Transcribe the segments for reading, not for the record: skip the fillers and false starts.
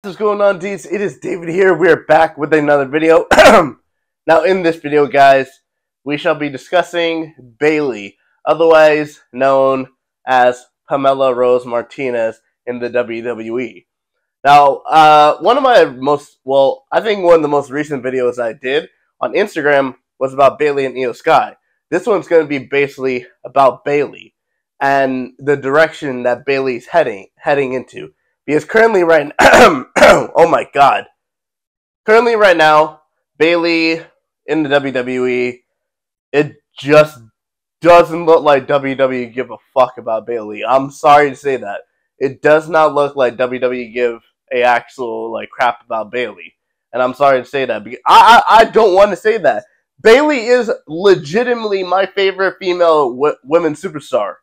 What's going on, dudes? It is David here. We are back with another video. Now, in this video, guys, we shall be discussing Bayley, otherwise known as Pamela Rose Martinez in the WWE. Now, one of my I think one of the most recent videos I did on Instagram was about Bayley and Io Sky. This one's going to be basically about Bayley and the direction that Bayley's heading into. Because currently right now, oh my god. Currently right now, Bayley in the WWE, it just doesn't look like WWE give a fuck about Bayley. I'm sorry to say that. It does not look like WWE give a actual crap about Bayley. And I'm sorry to say that because I don't want to say that. Bayley is legitimately my favorite female women's superstar.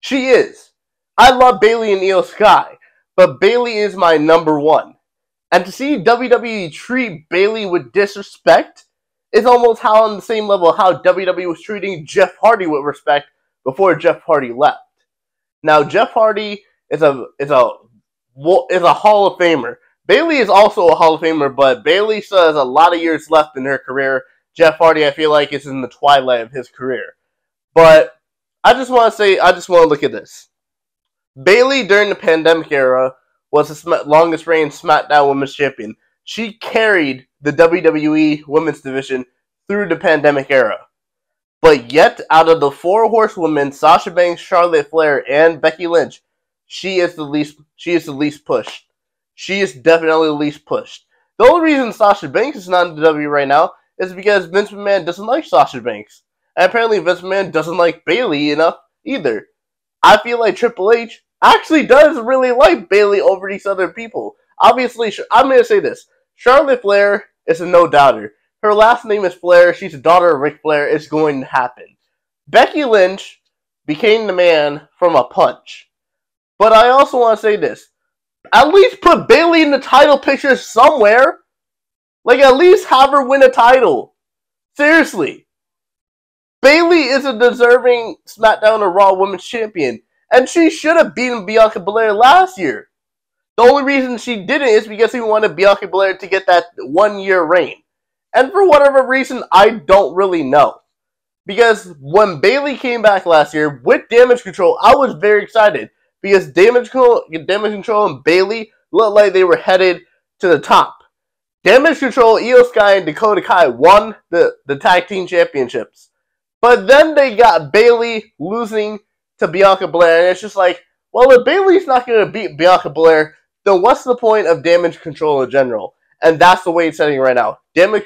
She is. I love Bayley and Io Sky. But Bayley is my number one. And to see WWE treat Bayley with disrespect is almost how on the same level how WWE was treating Jeff Hardy with respect before Jeff Hardy left. Now, Jeff Hardy is a Hall of Famer. Bayley is also a Hall of Famer, but Bayley still has a lot of years left in her career. Jeff Hardy, I feel like, is in the twilight of his career. But I just want to look at this. Bayley, during the pandemic era, was the longest reigning SmackDown Women's Champion. She carried the WWE Women's Division through the pandemic era. But yet, out of the four horsewomen, Sasha Banks, Charlotte Flair, and Becky Lynch, she is the least pushed. She is definitely the least pushed. The only reason Sasha Banks is not in the WWE right now is because Vince McMahon doesn't like Sasha Banks. And apparently Vince McMahon doesn't like Bayley enough either. I feel like Triple H actually does really like Bayley over these other people. Obviously, I'm going to say this. Charlotte Flair is a no-doubter. Her last name is Flair. She's a daughter of Ric Flair. It's going to happen. Becky Lynch became the man from a punch. But I also want to say this. At least put Bayley in the title picture somewhere. At least have her win a title. Seriously. Bayley is a deserving SmackDown or Raw Women's Champion, and she should have beaten Bianca Belair last year. The only reason she didn't is because he wanted Bianca Belair to get that 1-year reign. And for whatever reason, I don't really know. Because when Bayley came back last year with Damage Control, I was very excited. Because Damage Control and Bayley looked like they were headed to the top. Damage Control, Io Sky, and Dakota Kai won the tag team championships. But then they got Bayley losing to Bianca Belair, and it's just like, well, if Bayley's not going to beat Bianca Belair, then what's the point of Damage Control in general? And that's the way it's heading right now. Damage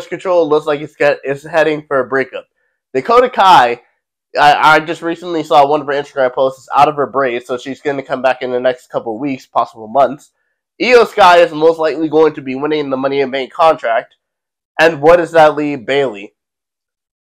Control looks like it's heading for a breakup. Dakota Kai, I just recently saw one of her Instagram posts is out of her brace, so she's going to come back in the next couple of weeks, possible months. Io Sky is most likely going to be winning the Money in Bank contract. And what does that leave Bayley?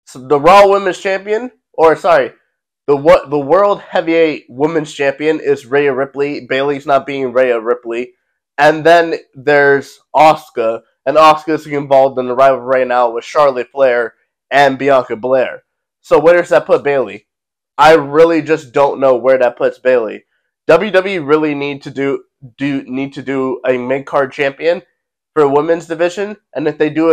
So the Raw Women's Champion, the World Heavyweight Women's Champion is Rhea Ripley. Bayley's not being Rhea Ripley. And then there's Asuka, and Asuka's involved in the rivalry right now with Charlotte Flair and Bianca Belair. So where does that put Bayley? I really just don't know where that puts Bayley. WWE really need to do a mid-card champion for a women's division, and if they do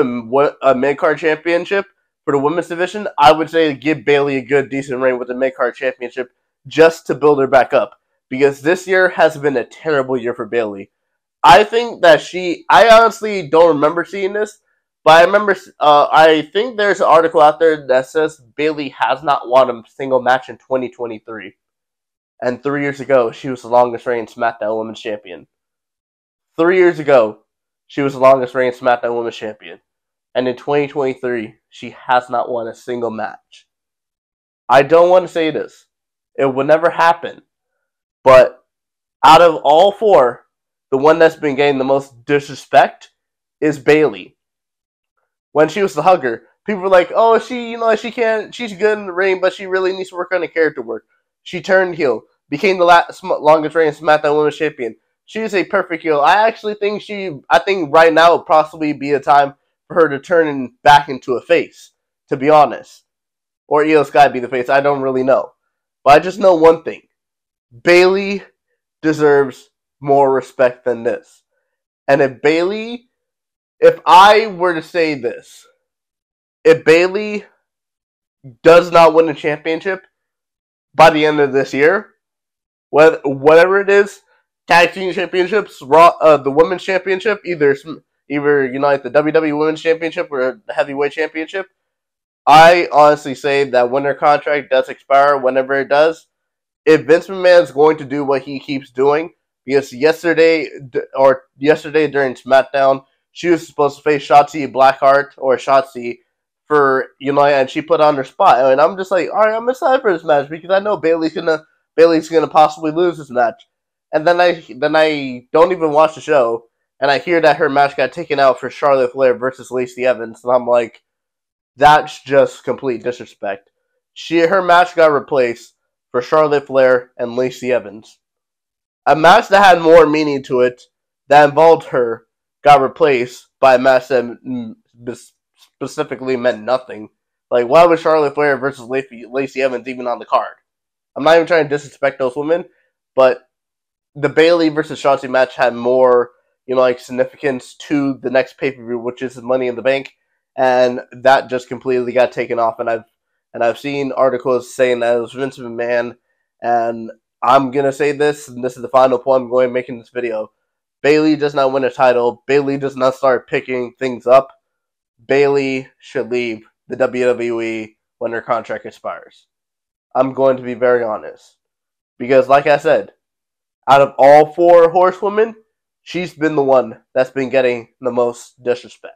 a mid-card championship for the women's division, I would say give Bayley a good, decent reign with the mid-card championship just to build her back up. Because this year has been a terrible year for Bayley. I think that I honestly don't remember seeing this, but I think there's an article out there that says Bayley has not won a single match in 2023. And 3 years ago, she was the longest reigning SmackDown Women's Champion. 3 years ago, she was the longest reigning SmackDown Women's Champion. And in 2023, she has not won a single match. I don't want to say this. It would never happen. But out of all four, the one that's been getting the most disrespect is Bayley. When she was the hugger, people were like, oh, she's good in the ring, but she really needs to work on the character work. She turned heel, became the longest reigning SmackDown Women's Champion. She is a perfect heel. I think right now would possibly be a time for her to turn back into a face, to be honest. Or Io Sky be the face, I don't really know. But I just know one thing. Bayley deserves more respect than this. And if I were to say this, if Bayley does not win a championship by the end of this year, whatever it is, tag team championships, the women's championship, either unite the WWE Women's Championship or the Heavyweight Championship, I honestly say that when their contract does expire, whenever it does, if Vince McMahon is going to do what he keeps doing, because yesterday during SmackDown, she was supposed to face Shotzi Blackheart or Shotzi for and she put on her spot, and I'm just like, all right, I'm excited for this match because I know Bayley's gonna possibly lose this match, and then I don't even watch the show, and I hear that her match got taken out for Charlotte Flair versus Lacey Evans, and I'm like, that's just complete disrespect. Her match got replaced for Charlotte Flair and Lacey Evans. A match that had more meaning to it, that involved her, got replaced by a match that specifically meant nothing. Like, why was Charlotte Flair versus Lacey Evans even on the card? I'm not even trying to disrespect those women, but the Bayley versus Shotzi match had more, significance to the next pay-per-view, which is Money in the Bank, and that just completely got taken off. And I've seen articles saying that it was Vince McMahon, and I'm gonna say this, and this is the final point I'm going to make in this video. Bayley does not win a title. Bayley does not start picking things up. Bayley should leave the WWE when her contract expires. I'm going to be very honest. Because like I said, out of all 4 horsewomen, she's been the one that's been getting the most disrespect.